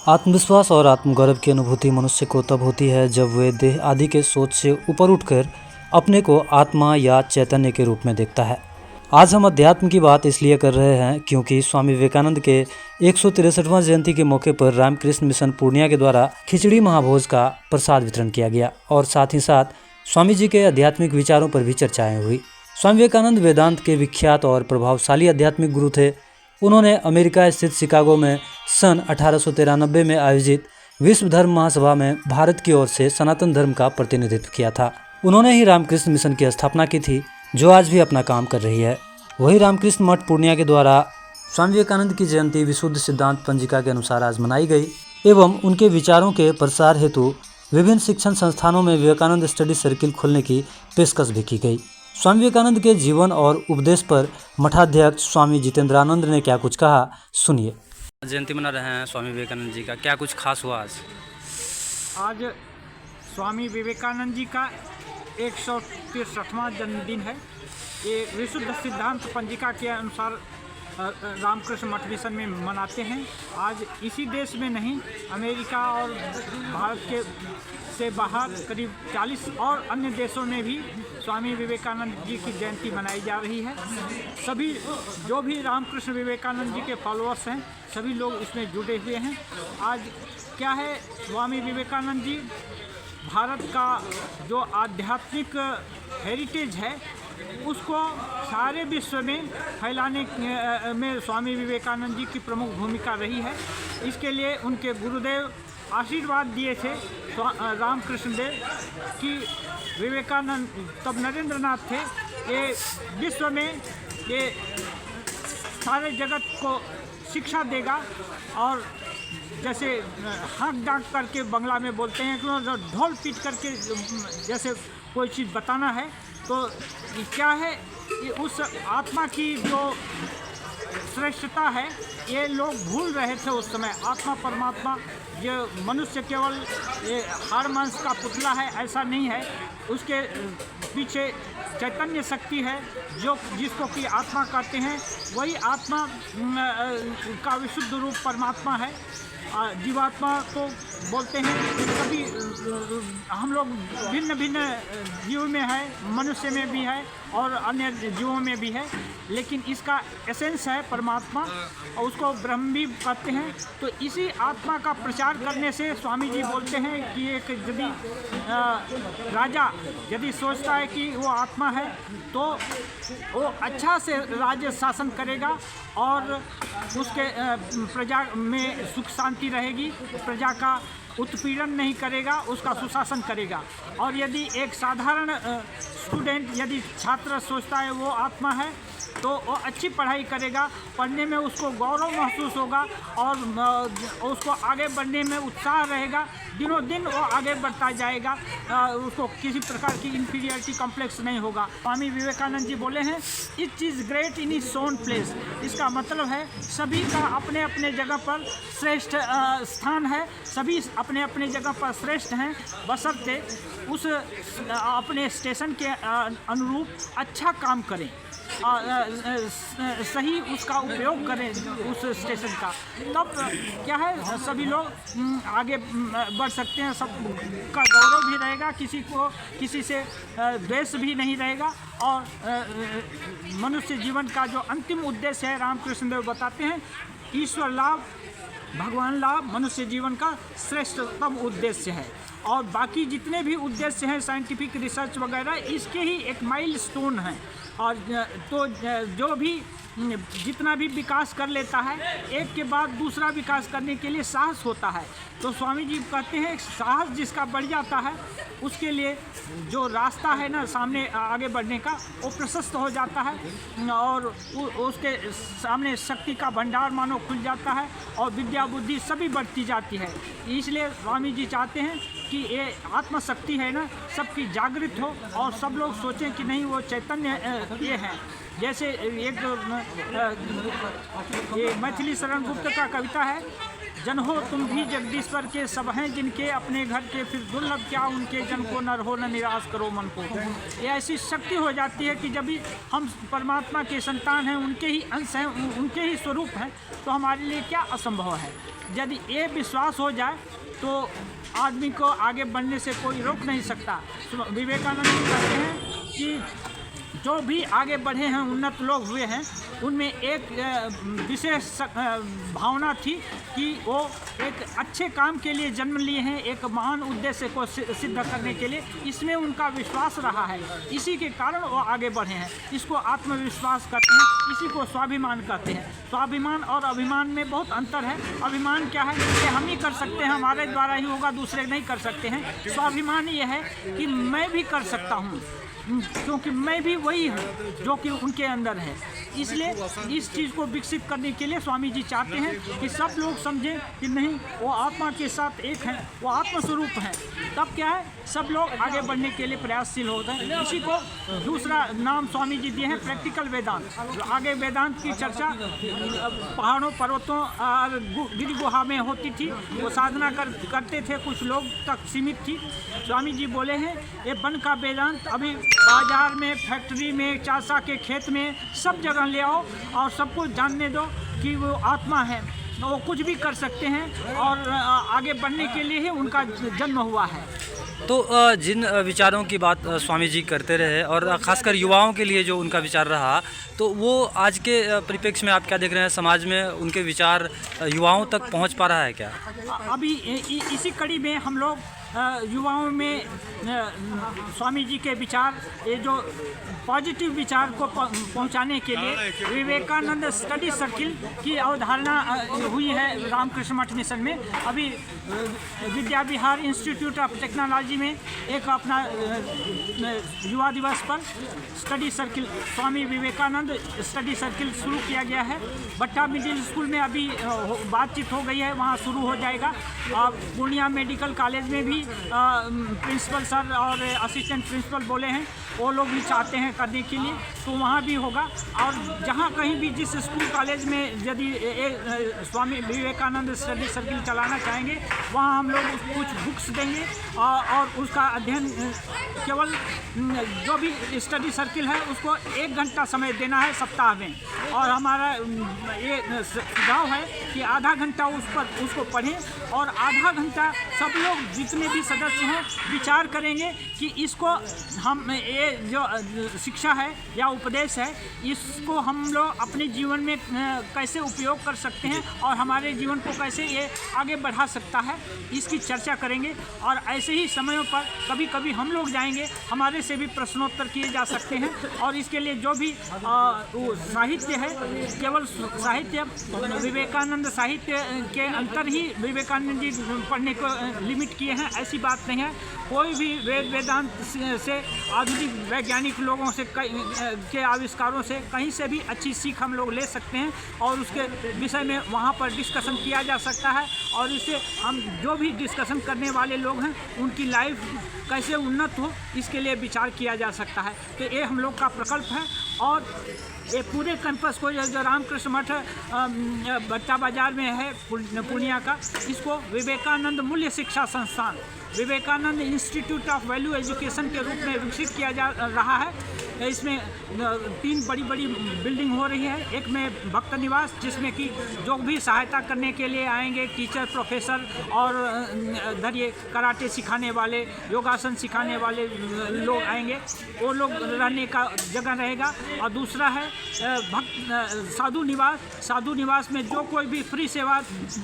आत्मविश्वास और आत्मगौरव की अनुभूति मनुष्य को तब होती है जब वे देह आदि के सोच से ऊपर उठकर अपने को आत्मा या चैतन्य के रूप में देखता है। आज हम अध्यात्म की बात इसलिए कर रहे हैं क्योंकि स्वामी विवेकानंद के 163वां जयंती के मौके पर रामकृष्ण मिशन पूर्णिया के द्वारा खिचड़ी महाभोज का प्रसाद वितरण किया गया और साथ ही साथ स्वामी जी के आध्यात्मिक विचारों पर भी चर्चाएं हुई। स्वामी विवेकानंद वेदांत के विख्यात और प्रभावशाली आध्यात्मिक गुरु थे। उन्होंने अमेरिका स्थित शिकागो में सन 1893 में आयोजित विश्व धर्म महासभा में भारत की ओर से सनातन धर्म का प्रतिनिधित्व किया था। उन्होंने ही रामकृष्ण मिशन की स्थापना की थी, जो आज भी अपना काम कर रही है। वही रामकृष्ण मठ पूर्णिया के द्वारा स्वामी विवेकानंद की जयंती विशुद्ध सिद्धांत पंजिका के अनुसार आज मनाई गई एवं उनके विचारों के प्रसार हेतु विभिन्न शिक्षण संस्थानों में विवेकानंद स्टडी सर्किल खोलने की पेशकश भी की गई। स्वामी विवेकानंद के जीवन और उपदेश पर मठाध्यक्ष स्वामी जितेंद्रानंद ने क्या कुछ कहा, सुनिए। जयंती मना रहे हैं स्वामी विवेकानंद जी का, क्या कुछ खास हुआ आज? आज स्वामी विवेकानंद जी का 163वां जन्मदिन है। ये विशुद्ध सिद्धांत पंजिका के अनुसार रामकृष्ण मठ मिशन में मनाते हैं। आज इसी देश में नहीं, अमेरिका और भारत के से बाहर करीब 40 और अन्य देशों में भी स्वामी विवेकानंद जी की जयंती मनाई जा रही है। सभी जो भी रामकृष्ण विवेकानंद जी के फॉलोअर्स हैं, सभी लोग इसमें जुड़े हुए हैं। आज क्या है, स्वामी विवेकानंद जी भारत का जो आध्यात्मिक हेरिटेज है उसको सारे विश्व में फैलाने में स्वामी विवेकानंद जी की प्रमुख भूमिका रही है। इसके लिए उनके गुरुदेव आशीर्वाद दिए थे रामकृष्ण देव कि विवेकानंद, तब नरेंद्रनाथ थे, ये विश्व में ये सारे जगत को शिक्षा देगा। और जैसे हाँक डाक करके बंगला में बोलते हैं कि ढोल पीट करके जैसे कोई चीज़ बताना है, तो क्या है, ये उस आत्मा की जो श्रेष्ठता है ये लोग भूल रहे थे उस समय। आत्मा परमात्मा, ये मनुष्य केवल ये हाड़ मांस का पुतला है, ऐसा नहीं है। उसके पीछे चैतन्य शक्ति है, जो जिसको कि आत्मा कहते हैं। वही आत्मा का विशुद्ध रूप परमात्मा है। जीवात्मा को बोलते हैं। कभी हम लोग भिन्न भिन्न जीव में है, मनुष्य में भी है और अन्य जीवों में भी है, लेकिन इसका एसेंस है परमात्मा और उसको ब्रह्म भी कहते हैं। तो इसी आत्मा का प्रचार करने से स्वामी जी बोलते हैं कि एक यदि राजा यदि सोचता है कि वो आत्मा है तो वो अच्छा से राज्य शासन करेगा और उसके प्रजा में सुख शांति रहेगी, प्रजा का उत्पीड़न नहीं करेगा, उसका सुशासन करेगा। और यदि एक साधारण स्टूडेंट, यदि छात्र सोचता है वो आत्मा है तो वो अच्छी पढ़ाई करेगा, पढ़ने में उसको गौरव महसूस होगा और उसको आगे बढ़ने में उत्साह रहेगा। दिनों दिन वो आगे बढ़ता जाएगा, उसको किसी प्रकार की इंफीरियरिटी कॉम्प्लेक्स नहीं होगा। स्वामी विवेकानंद जी बोले हैं, each is great in its own place. इसका मतलब है सभी का अपने अपने जगह पर श्रेष्ठ स्थान है, सभी अपने अपने जगह पर श्रेष्ठ हैं, बशर्ते उस अपने स्टेशन के अनुरूप अच्छा काम करें, सही उसका उपयोग करें उस स्टेशन का। तब क्या है, सभी लोग आगे बढ़ सकते हैं, सबका गौरव भी रहेगा, किसी को किसी से द्वेष भी नहीं रहेगा। और मनुष्य जीवन का जो अंतिम उद्देश्य है, रामकृष्ण देव बताते हैं, ईश्वर लाभ, भगवान लाभ मनुष्य जीवन का श्रेष्ठतम उद्देश्य है। और बाकी जितने भी उद्देश्य हैं, साइंटिफिक रिसर्च वगैरह, इसके ही एक माइलस्टोन है। और तो जो भी जितना भी विकास कर लेता है, एक के बाद दूसरा विकास करने के लिए साहस होता है। तो स्वामी जी कहते हैं, साहस जिसका बढ़ जाता है उसके लिए जो रास्ता है ना सामने आगे बढ़ने का, वो प्रशस्त हो जाता है और उसके सामने शक्ति का भंडार मानो खुल जाता है और विद्या बुद्धि सभी बढ़ती जाती है। इसलिए स्वामी जी चाहते हैं कि ये आत्मशक्ति है ना, सबकी जागृत हो और सब लोग सोचें कि नहीं, वो चैतन्य ये है। जैसे एक ये मैथिली शरण गुप्त का कविता है जन हो तुम भी जगदीश्वर के, सब हैं जिनके अपने घर के, फिर दुर्लभ क्या उनके, जन को न रहो न निराश करो मन को। ये ऐसी शक्ति हो जाती है कि जब भी हम परमात्मा के संतान हैं, उनके ही अंश हैं, उनके ही स्वरूप हैं, तो हमारे लिए क्या असंभव है। यदि ये विश्वास हो जाए तो आदमी को आगे बढ़ने से कोई रोक नहीं सकता। विवेकानंद जी कहते हैं कि जो भी आगे बढ़े हैं, उन्नत लोग हुए हैं, उनमें एक विशेष भावना थी कि वो एक अच्छे काम के लिए जन्म लिए हैं, एक महान उद्देश्य को सिद्ध करने के लिए। इसमें उनका विश्वास रहा है, इसी के कारण वो आगे बढ़े हैं। इसको आत्मविश्वास कहते हैं, इसी को स्वाभिमान कहते हैं। स्वाभिमान और अभिमान में बहुत अंतर है। अभिमान क्या है कि हम ही कर सकते हैं, हमारे द्वारा ही होगा, दूसरे नहीं कर सकते हैं। स्वाभिमान ये है कि मैं भी कर सकता हूँ, क्योंकि मैं भी वही हूँ जो कि उनके अंदर है। इसलिए इस चीज़ को विकसित करने के लिए स्वामी जी चाहते हैं कि सब लोग समझें कि नहीं, वो आत्मा के साथ एक हैं, वो आत्मस्वरूप हैं। तब क्या है, सब लोग आगे बढ़ने के लिए प्रयासशील होते हैं। इसी को दूसरा नाम स्वामी जी दिए हैं प्रैक्टिकल वेदांत। आगे वेदांत की चर्चा पहाड़ों, पर्वतों और गिरि गुहा में होती थी, वो साधना करते थे, कुछ लोग तक सीमित थी। स्वामी जी बोले हैं ये वन का वेदांत अभी बाजार में, फैक्ट्री में, चासा के खेत में, सब जगह ले आओ और सबको जानने दो कि वो आत्मा है, वो कुछ भी कर सकते हैं और आगे बढ़ने के लिए ही उनका जन्म हुआ है। तो जिन विचारों की बात स्वामी जी करते रहे और ख़ासकर युवाओं के लिए जो उनका विचार रहा, तो वो आज के परिप्रेक्ष्य में आप क्या देख रहे हैं? समाज में उनके विचार युवाओं तक पहुंच पा रहा है क्या? अभी इसी कड़ी में हम लोग युवाओं में स्वामी जी के विचार, ये जो पॉजिटिव विचार को पहुंचाने के लिए विवेकानंद स्टडी सर्किल की अवधारणा हुई है रामकृष्ण मठ मिशन में। अभी Vidya Vihar institute of technology में एक अपना युवा दिवस पर study circle, Swami Vivekananda study circle शुरू किया गया है। भट्टा मिडिल स्कूल में अभी बातचीत हो गई है, वहाँ शुरू हो जाएगा। पूर्णिया मेडिकल कॉलेज में भी प्रिंसिपल सर और असिस्टेंट प्रिंसिपल बोले हैं, वो लोग भी चाहते हैं करने के लिए, तो वहाँ भी होगा। और जहाँ कहीं भी जिस स्कूल कॉलेज में यदि स्वामी विवेकानंद स्टडी सर्किल चलाना चाहेंगे, वहाँ हम लोग कुछ बुक्स देंगे और उसका अध्ययन, केवल जो भी स्टडी सर्किल है उसको 1 घंटा समय देना है सप्ताह में। और हमारा ये सुझाव है कि आधा घंटा उसको पढ़ें और आधा घंटा सब लोग जितने भी सदस्य हों विचार करेंगे कि इसको हम, ये जो शिक्षा है या उपदेश है, इसको हम लोग अपने जीवन में कैसे उपयोग कर सकते हैं और हमारे जीवन को कैसे ये आगे बढ़ा सकता है, इसकी चर्चा करेंगे। और ऐसे ही समयों पर कभी कभी हम लोग जाएंगे, हमारे से भी प्रश्नोत्तर किए जा सकते हैं। और इसके लिए जो भी साहित्य है, केवल साहित्य विवेकानंद साहित्य के अंतर ही विवेकानंद जी पढ़ने को लिमिट किए हैं, ऐसी बात नहीं है। कोई भी वेदांत से, आधुनिक वैज्ञानिक लोगों से के आविष्कारों से कहीं से भी अच्छी सीख हम लोग ले सकते हैं और उसके विषय में वहाँ पर डिस्कशन किया जा सकता है। और इससे हम जो भी डिस्कशन करने वाले लोग हैं, उनकी लाइफ कैसे उन्नत हो, इसके लिए विचार किया जा सकता है। तो ये हम लोग का प्रकल्प है। और ये पूरे कैंपस को जो रामकृष्ण मठ भट्टा बाजार में है पूर्णिया का, इसको विवेकानंद मूल्य शिक्षा संस्थान, Vivekananda institute of value education के रूप में विकसित किया जा रहा है। इसमें 3 बड़ी बड़ी बिल्डिंग हो रही है। एक में भक्त निवास, जिसमें कि जो भी सहायता करने के लिए आएंगे, टीचर, प्रोफेसर और धरिए कराटे सिखाने वाले, योगासन सिखाने वाले लोग आएंगे, वो लोग रहने का जगह रहेगा। और दूसरा है भक्त साधु निवास। साधु निवास में जो कोई भी फ्री सेवा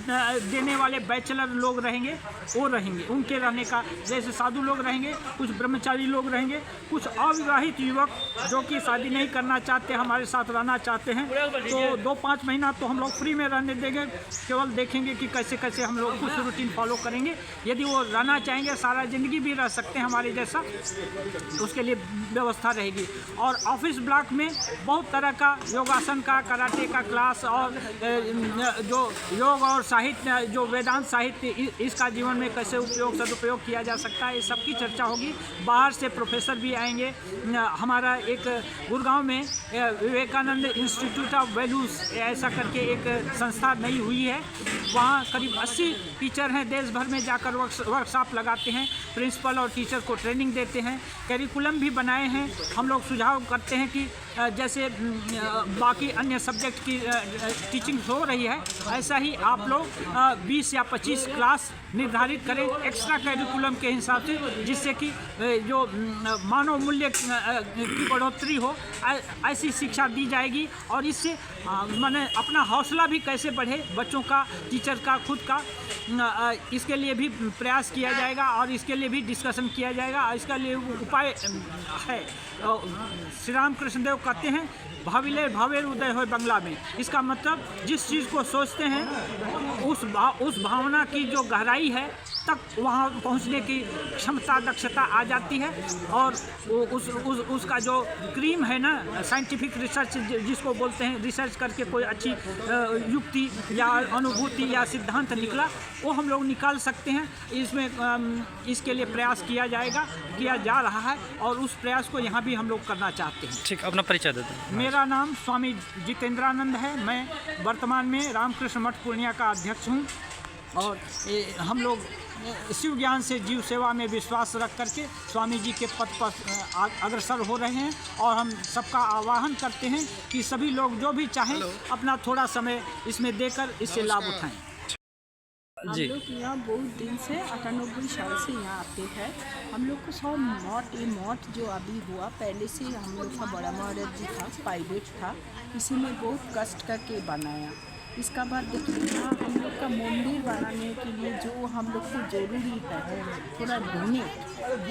देने वाले बैचलर लोग रहेंगे, वो रहेंगे, उनके रहने का, जैसे साधु लोग रहेंगे, कुछ ब्रह्मचारी लोग रहेंगे, कुछ अविवाहित युवक जो कि शादी नहीं करना चाहते, हमारे साथ रहना चाहते हैं, तो 2-5 महीना तो हम लोग फ्री में रहने देंगे। केवल देखेंगे कि कैसे कैसे हम लोग कुछ रूटीन फॉलो करेंगे। यदि वो रहना चाहेंगे, सारा ज़िंदगी भी रह सकते हैं हमारे जैसा, तो उसके लिए व्यवस्था रहेगी। और ऑफिस ब्लॉक में बहुत तरह का योगासन का, कराटे का क्लास और जो योग और साहित्य, जो वेदांत साहित्य, इसका जीवन में कैसे उपयोग, सदुपयोग किया जा सकता है, इस सब की चर्चा होगी। बाहर से प्रोफेसर भी आएंगे। हमारा का एक गुड़गांव में विवेकानंद इंस्टीट्यूट ऑफ वैल्यूज़ ऐसा करके एक संस्था नई हुई है। वहाँ करीब 80 टीचर हैं, देश भर में जाकर वर्कशॉप लगाते हैं, प्रिंसिपल और टीचर को ट्रेनिंग देते हैं, करिकुलम भी बनाए हैं। हम लोग सुझाव करते हैं कि जैसे बाकी अन्य सब्जेक्ट की टीचिंग हो रही है, ऐसा ही आप लोग 20 या 25 क्लास निर्धारित करें एक्स्ट्रा करिकुलम के हिसाब से, जिससे कि जो मानव मूल्य की बढ़ोतरी हो, ऐसी शिक्षा दी जाएगी। और इससे माने अपना हौसला भी कैसे बढ़े बच्चों का, टीचर का, खुद का, इसके लिए भी प्रयास किया जाएगा और इसके लिए भी डिस्कशन किया जाएगा। इसका लिए उपाय है, श्री राम कृष्णदेव कहते हैं भाविले भावेर उदय हो बंगला में। इसका मतलब जिस चीज़ को सोचते हैं उस भावना की जो गहराई है तक वहाँ पहुँचने की क्षमता, दक्षता आ जाती है। और उसका जो क्रीम है ना, साइंटिफिक रिसर्च जिसको बोलते हैं, रिसर्च करके कोई अच्छी युक्ति या अनुभूति या सिद्धांत निकला, वो हम लोग निकाल सकते हैं। इसमें इसके लिए प्रयास किया जा रहा है और उस प्रयास को यहाँ भी हम लोग करना चाहते हैं। ठीक, अपना परिचय दे दें। मेरा नाम स्वामी जितेंद्रानंद है। मैं वर्तमान में रामकृष्ण मठ पूर्णिया का अध्यक्ष हूँ और हम लोग शिव ज्ञान से जीव सेवा में विश्वास रख करके स्वामी जी के पद पर अग्रसर हो रहे हैं। और हम सबका आह्वान करते हैं कि सभी लोग जो भी चाहें अपना थोड़ा समय इसमें देकर इससे लाभ उठाएं। हम लोग यहाँ बहुत दिन से 98 साल से यहाँ आते हैं। हम लोग को सब मठ जो अभी हुआ, पहले से हम लोग का बड़ा महाराज जी था, प्राइवेट था, इसी में बहुत कष्ट करके बनाया। इसका बाद देखिए यहाँ हम लोग का मंदिर बनाने के लिए जो हम लोग को ज़रूरी है, थोड़ा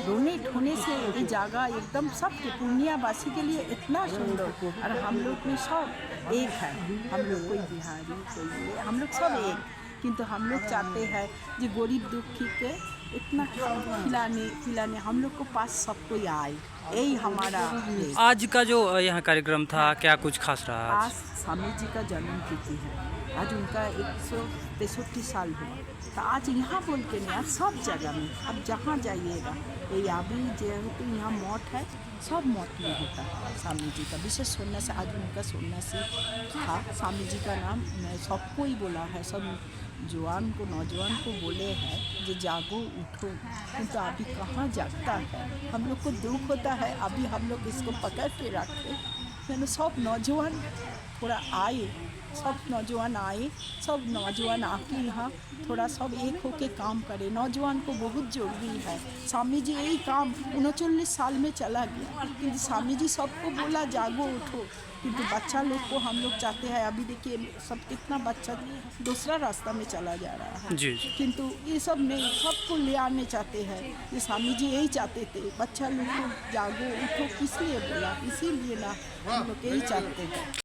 डोनेट होने से ये जगह एकदम सबके पूर्णियावासी के लिए इतना सुंदर। और हम लोग में सब एक है, हम लोग कोई बिहारी कोई, हम लोग सब एक, किंतु हम लोग चाहते हैं कि गरीब दुखी के इतना खिलाने हम लोग को पास सब कोई आए, यही हमारा है। आज का जो यहाँ कार्यक्रम था, क्या कुछ खास रहा? आज स्वामी जी का जन्म तिथि है, आज उनका 163 साल हुआ। तो आज यहाँ बोल के नहीं, आज सब जगह में अब जहाँ जाइएगा, ये अभी जेहेतु यहाँ मठ है, सब मठ में होता है स्वामी जी का विशेष सन्यासी। आज उनका सन्यासी था, स्वामी जी का नाम सबको ही बोला है, सब जवान को नौजवान को बोले हैं जो जागो उठो, तो अभी कहाँ जागता है। हम लोग को दुख होता है, अभी हम लोग इसको पकड़ के रखे, मैंने सब नौजवान थोड़ा आए, सब नौजवान आके यहाँ थोड़ा सब एक होके काम करे। नौजवान को बहुत ज़रूरी है। स्वामी जी यही काम 39 साल में चला गया, किंतु स्वामी जी सबको बोला जागो उठो, किंतु बच्चा लोग को हम लोग चाहते हैं, अभी देखिए सब कितना बच्चा दूसरा रास्ता में चला जा रहा है जी। किंतु ये सब नहीं, सबको ले आने चाहते हैं। ये स्वामी जी यही चाहते थे, बच्चा लोग को जागो उठो, किस लिए बोला, इसीलिए ना हम लोग यही चाहते हैं।